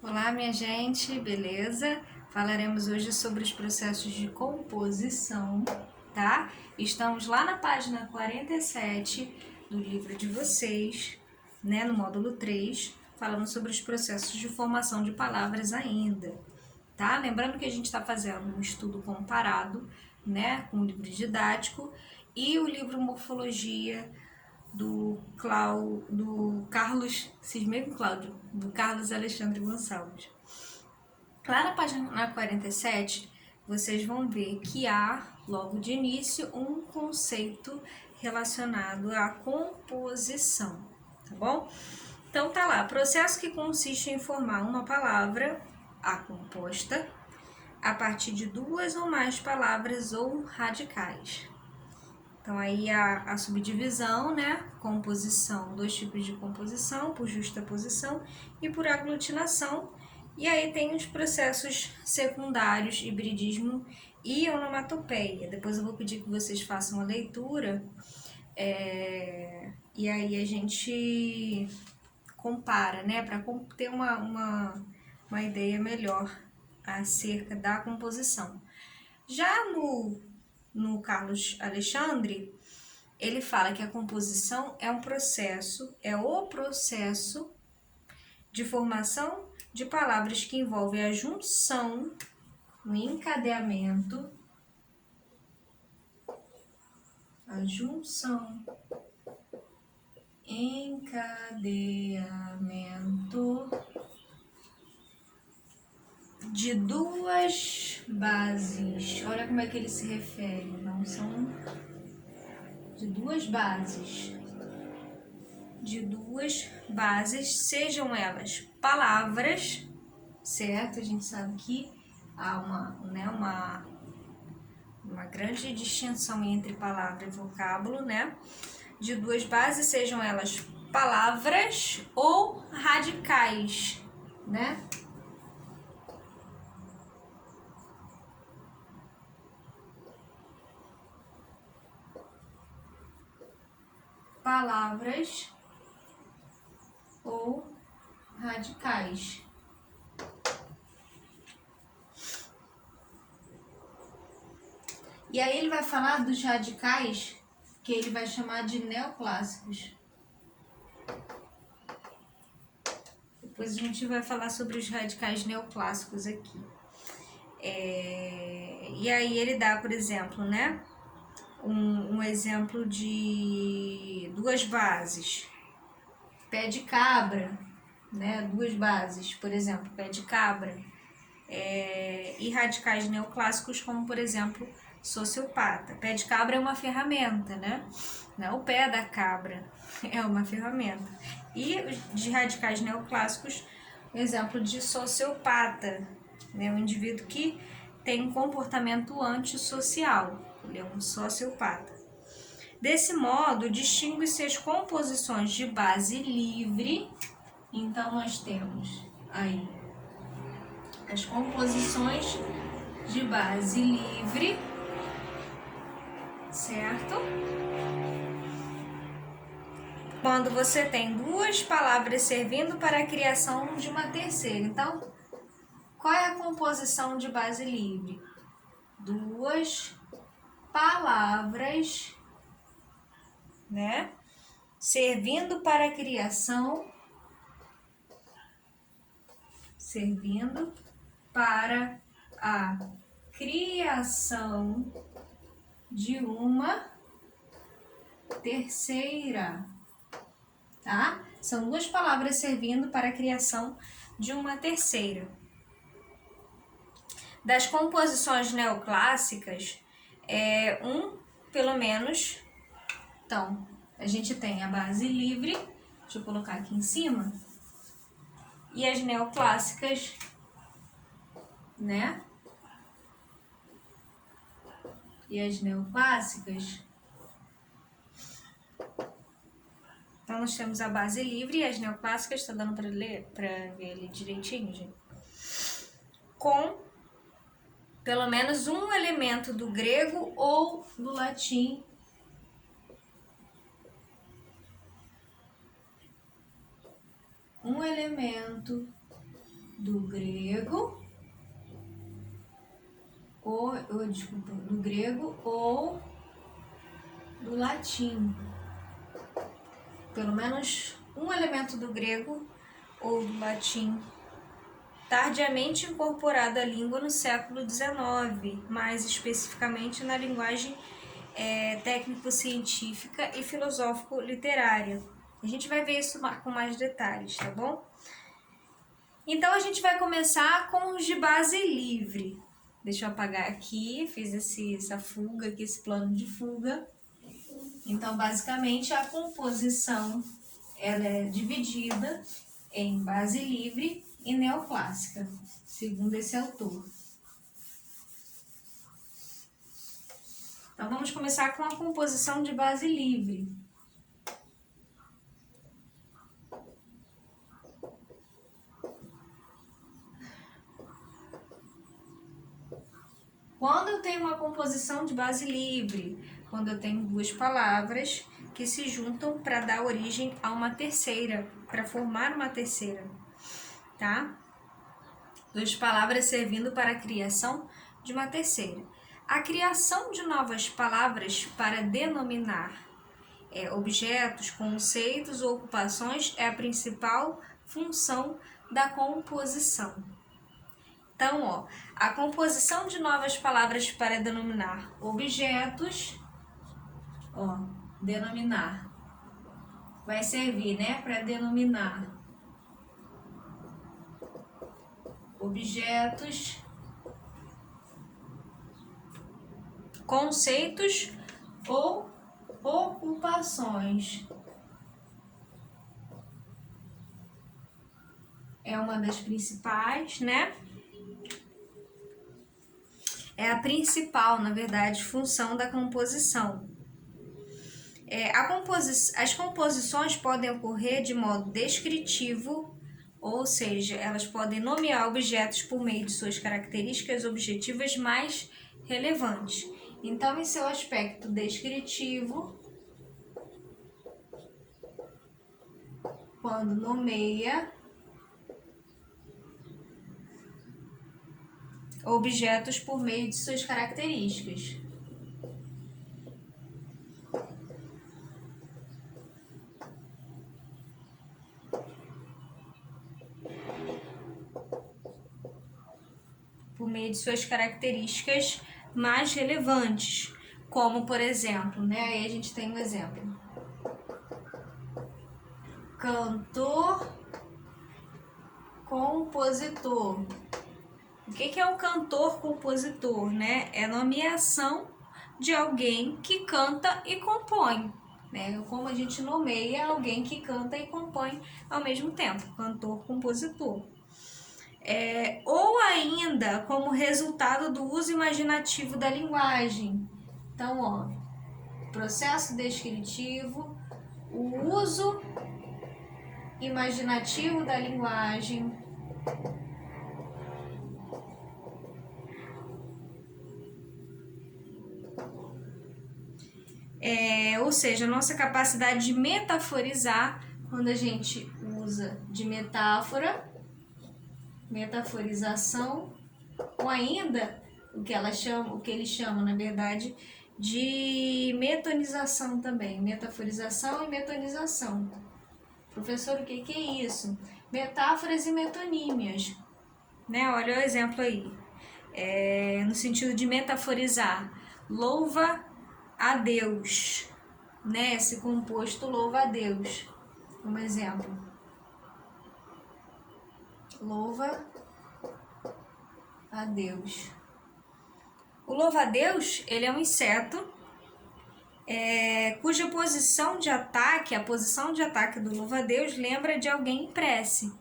Olá, minha gente, beleza? Falaremos hoje sobre os processos de composição, tá? Estamos lá na página 47 do livro de vocês, né, no módulo 3, falando sobre os processos de formação de palavras ainda, tá? Lembrando que a gente está fazendo um estudo comparado, né, com o livro didático e o livro Morfologia do Carlos, cismei com Cláudio, do Carlos Alexandre Gonçalves. Lá na página 47, vocês vão ver que há, logo de início, um conceito relacionado à composição, tá bom? Então tá lá, processo que consiste em formar uma palavra, a composta, a partir de duas ou mais palavras ou radicais. Então, aí a subdivisão, né? Composição, dois tipos de composição, por justaposição e por aglutinação. E aí tem os processos secundários, hibridismo e onomatopeia. Depois eu vou pedir que vocês façam a leitura. E aí a gente compara, né? Para ter uma ideia melhor acerca da composição. Já no Carlos Alexandre, ele fala que a composição é um processo, é o processo de formação de palavras que envolve a junção, o encadeamento, encadeamento de duas bases. Olha como é que ele se refere, não são de duas bases, sejam elas palavras, certo? A gente sabe que há uma grande distinção entre palavra e vocábulo, né? De duas bases, sejam elas palavras ou radicais, né? Palavras ou radicais. E aí ele vai falar dos radicais, que ele vai chamar de neoclássicos. Depois a gente vai falar sobre os radicais neoclássicos aqui. E aí ele dá, por exemplo, né, um exemplo de duas bases. Pé de cabra, né, duas bases, por exemplo, pé de cabra. E radicais neoclássicos, como por exemplo, sociopata. Pé de cabra é uma ferramenta, né? Não o pé da cabra, é uma ferramenta. E de radicais neoclássicos, exemplo de sociopata, né? Um indivíduo que tem um comportamento antissocial, ele é um sociopata. Desse modo, distingue-se as composições de base livre. Então, nós temos aí as composições de base livre, certo? Quando você tem duas palavras servindo para a criação de uma terceira. Então, qual é a composição de base livre? Duas palavras, né? Servindo para a criação de uma terceira, tá? São duas palavras servindo para a criação de uma terceira. Das composições neoclássicas, pelo menos. Então, a gente tem a base livre, deixa eu colocar aqui em cima, e as neoclássicas, né? E as neoclássicas. Então, nós temos a base livre e as neoclássicas, tá dando para ler, para ver ali direitinho, gente? Com pelo menos um elemento do grego ou do latim elemento do grego do grego ou do latim. Pelo menos um elemento do grego ou do latim, tardiamente incorporado à língua no século XIX, mais especificamente na linguagem técnico-científica e filosófico-literária. A gente vai ver isso com mais detalhes, tá bom? Então, a gente vai começar com os de base livre. Deixa eu apagar aqui, fiz essa fuga aqui, esse plano de fuga. Então, basicamente, a composição ela é dividida em base livre e neoclássica, segundo esse autor. Então, vamos começar com a composição de base livre. Quando eu tenho uma composição de base livre, quando eu tenho duas palavras que se juntam para dar origem a uma terceira, para formar uma terceira, tá? Duas palavras servindo para a criação de uma terceira. A criação de novas palavras para denominar objetos, conceitos ou ocupações é a principal função da composição. Então, a composição de novas palavras para denominar objetos, denominar, vai servir, né, para denominar objetos, conceitos ou ocupações. É uma das principais, né? É a principal, na verdade, função da composição. As composições podem ocorrer de modo descritivo, ou seja, elas podem nomear objetos por meio de suas características objetivas mais relevantes. Então, em seu aspecto descritivo, quando nomeia objetos por meio de suas características. Por meio de suas características mais relevantes, como, por exemplo, né? Aí a gente tem um exemplo. Cantor, compositor. O que é um cantor-compositor, né? É a nomeação de alguém que canta e compõe, né? Como a gente nomeia alguém que canta e compõe ao mesmo tempo, cantor-compositor. Ou ainda como resultado do uso imaginativo da linguagem. Então, processo descritivo, o uso imaginativo da linguagem, ou seja, a nossa capacidade de metaforizar, quando a gente usa de metáfora, metaforização, ou ainda o que eles chamam, na verdade, de metonização também, metaforização e metonização. Professor, o que é isso? Metáforas e metonímias, né? Olha o exemplo aí, no sentido de metaforizar, louva a Deus, né? Esse composto louva a Deus, um exemplo. Louva a Deus. O louva-a-Deus, ele é um inseto cuja posição de ataque, a posição de ataque do louva-a-Deus lembra de alguém em prece.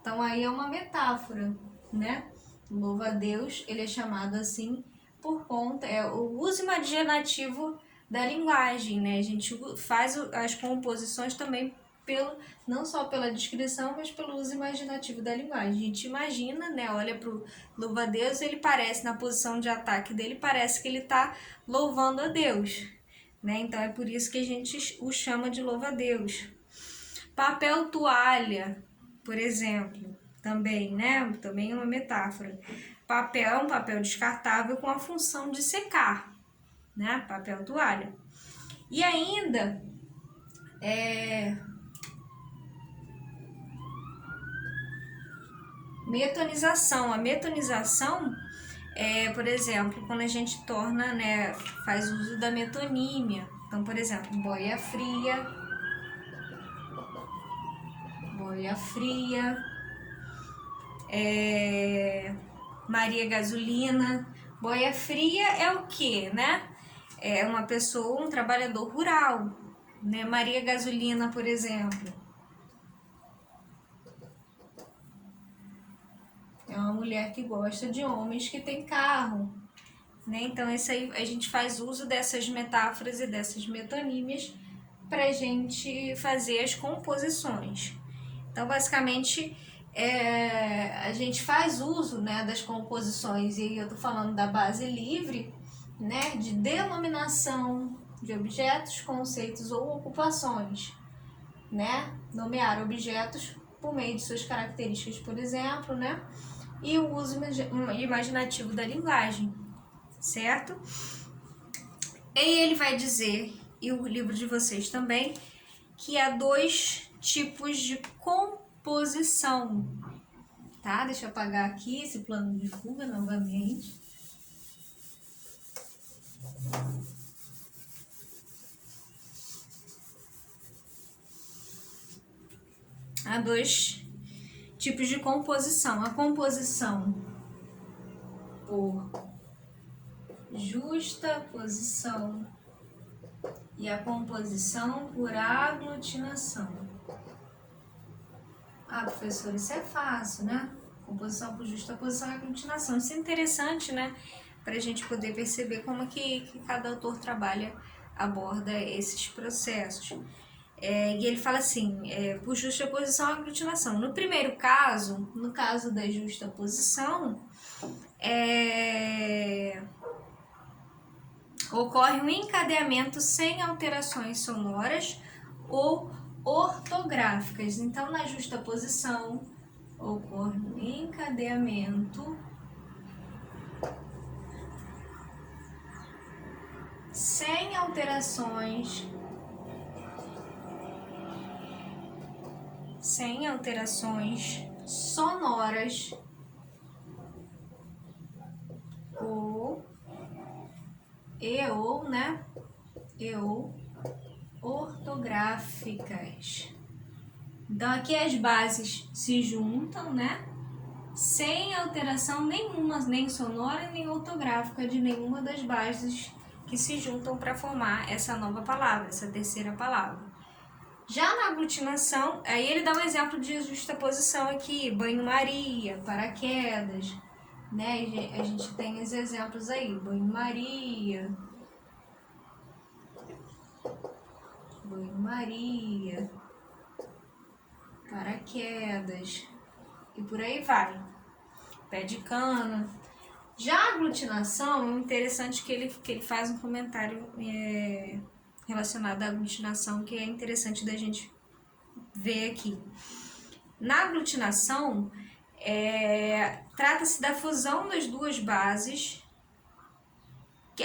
Então, aí é uma metáfora, né? O louva-a-Deus, ele é chamado assim por conta, o uso imaginativo da linguagem, né? A gente faz as composições também não só pela descrição, mas pelo uso imaginativo da linguagem. A gente imagina, né? Olha para o louva-a-Deus, ele parece, na posição de ataque dele, parece que ele está louvando a Deus, né? Então, é por isso que a gente o chama de louva-a-Deus. Papel toalha, por exemplo, também, né? Também é uma metáfora. Papel é um papel descartável com a função de secar, né? Papel toalha. E ainda, metonização. A metonização é, por exemplo, quando a gente torna, né, faz uso da metonímia. Então, por exemplo, boia fria, Maria Gasolina. Boia fria é o quê, né? É uma pessoa, um trabalhador rural, né? Maria Gasolina, por exemplo, é uma mulher que gosta de homens que tem carro, né? Então, isso aí, a gente faz uso dessas metáforas e dessas metonímias para a gente fazer as composições. Então, basicamente, a gente faz uso, né, das composições, e eu estou falando da base livre, né, de denominação de objetos, conceitos ou ocupações, né? Nomear objetos por meio de suas características, por exemplo, né? E o uso imaginativo da linguagem, certo? E ele vai dizer, e o livro de vocês também, que há 2 tipos de composição, tá? Deixa eu apagar aqui esse plano de fuga novamente. Há 2 tipos de composição. A composição por justaposição e a composição por aglutinação. Ah, professor, isso é fácil, né? Composição por justaposição e aglutinação. Isso é interessante, né? Para a gente poder perceber como que cada autor aborda esses processos. E ele fala assim, por justaposição e aglutinação. No primeiro caso, no caso da justaposição, ocorre um encadeamento sem alterações sonoras ou ortográficas. Então, na justaposição, ocorre um encadeamento sem alterações sonoras ou ortográficas. Então, aqui as bases se juntam, né? Sem alteração nenhuma, nem sonora, nem ortográfica de nenhuma das bases que se juntam para formar essa nova palavra, essa terceira palavra. Já na aglutinação, aí ele dá um exemplo de justaposição aqui, banho-maria, paraquedas, né? A gente tem os exemplos aí, banho-maria, paraquedas, e por aí vai, pé de cana. Já a aglutinação, é interessante que ele faz um comentário relacionado à aglutinação, que é interessante da gente ver aqui. Na aglutinação, trata-se da fusão das 2 bases.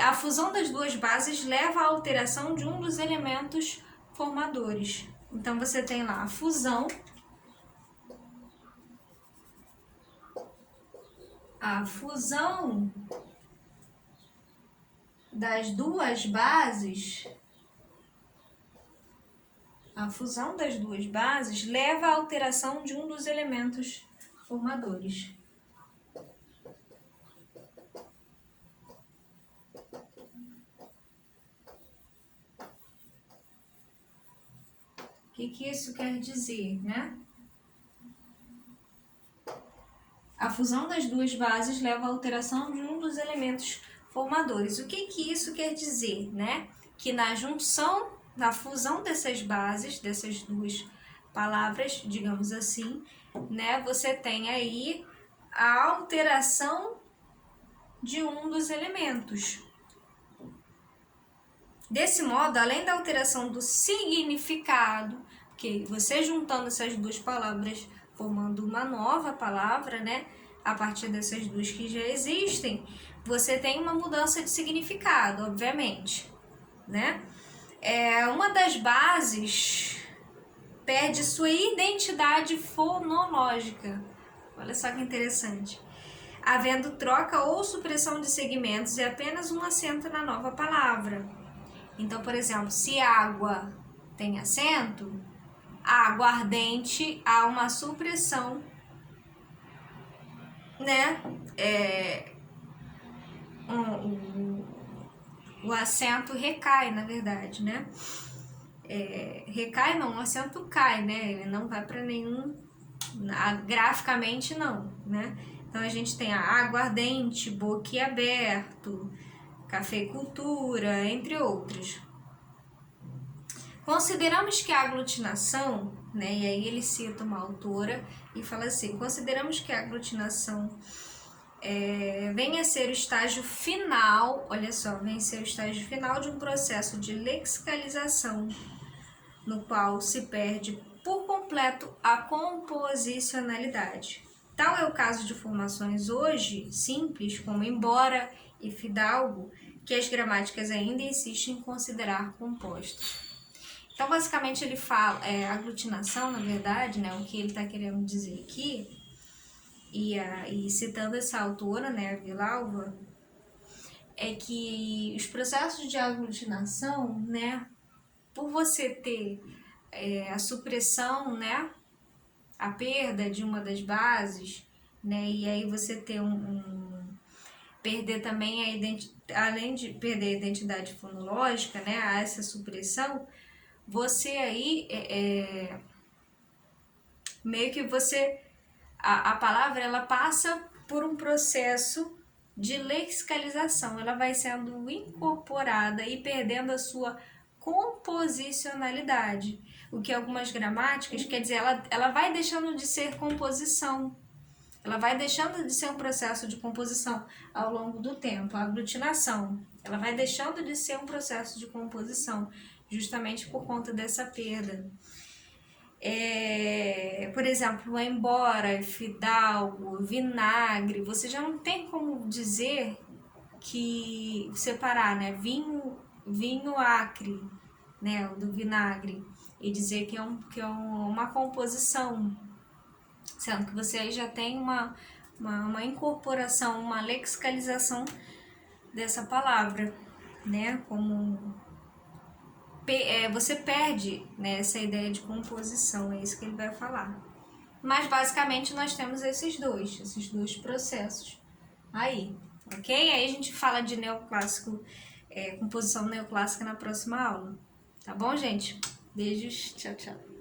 A fusão das 2 bases leva à alteração de um dos elementos formadores. Então, você tem lá a fusão das 2 bases, leva à alteração de um dos elementos formadores. O que isso quer dizer, né? A fusão das 2 bases leva à alteração de um dos elementos formadores. O que isso quer dizer, né? Que na fusão dessas bases, dessas 2 palavras, digamos assim, né? Você tem aí a alteração de um dos elementos. Desse modo, além da alteração do significado, porque você juntando essas 2 palavras formando uma nova palavra, né? A partir dessas duas que já existem, você tem uma mudança de significado, obviamente, né? Uma das bases perde sua identidade fonológica. Olha só que interessante. Havendo troca ou supressão de segmentos e apenas um acento na nova palavra. Então, por exemplo, se água tem acento, aguardente há uma supressão, né? O acento recai, na verdade, né? Recai não, o acento cai, né? Ele não vai para nenhum, graficamente não, né? Então a gente tem a aguardente, boquiaberto, cafeicultura, entre outros. Consideramos que a aglutinação, né? E aí ele cita uma autora e fala assim: consideramos que a aglutinação vem a ser o estágio final, olha só, vem a ser o estágio final de um processo de lexicalização, no qual se perde por completo a composicionalidade. Tal é o caso de formações hoje simples, como embora e fidalgo, que as gramáticas ainda insistem em considerar compostos. Então, basicamente, ele fala, aglutinação, na verdade, né, o que ele está querendo dizer aqui, e citando essa autora, né, a Vilalva, é que os processos de aglutinação, né, por você ter a supressão, né, a perda de uma das bases, né, e aí você ter perder também além de perder a identidade fonológica, né, a essa supressão, você aí meio que você a palavra ela passa por um processo de lexicalização, ela vai sendo incorporada e perdendo a sua composicionalidade, o que algumas gramáticas, quer dizer, ela vai deixando de ser composição, ela vai deixando de ser um processo de composição ao longo do tempo. A aglutinação, ela vai deixando de ser um processo de composição, justamente por conta dessa perda. Por exemplo, embora, fidalgo, vinagre, você já não tem como dizer que separar, né, vinho acre, né, do vinagre, e dizer que é uma composição, sendo que você aí já tem uma incorporação, uma lexicalização dessa palavra, né, como você perde, né, essa ideia de composição, é isso que ele vai falar. Mas basicamente nós temos esses dois processos aí, ok? Aí a gente fala de neoclássico, composição neoclássica na próxima aula, tá bom, gente? Beijos, tchau, tchau.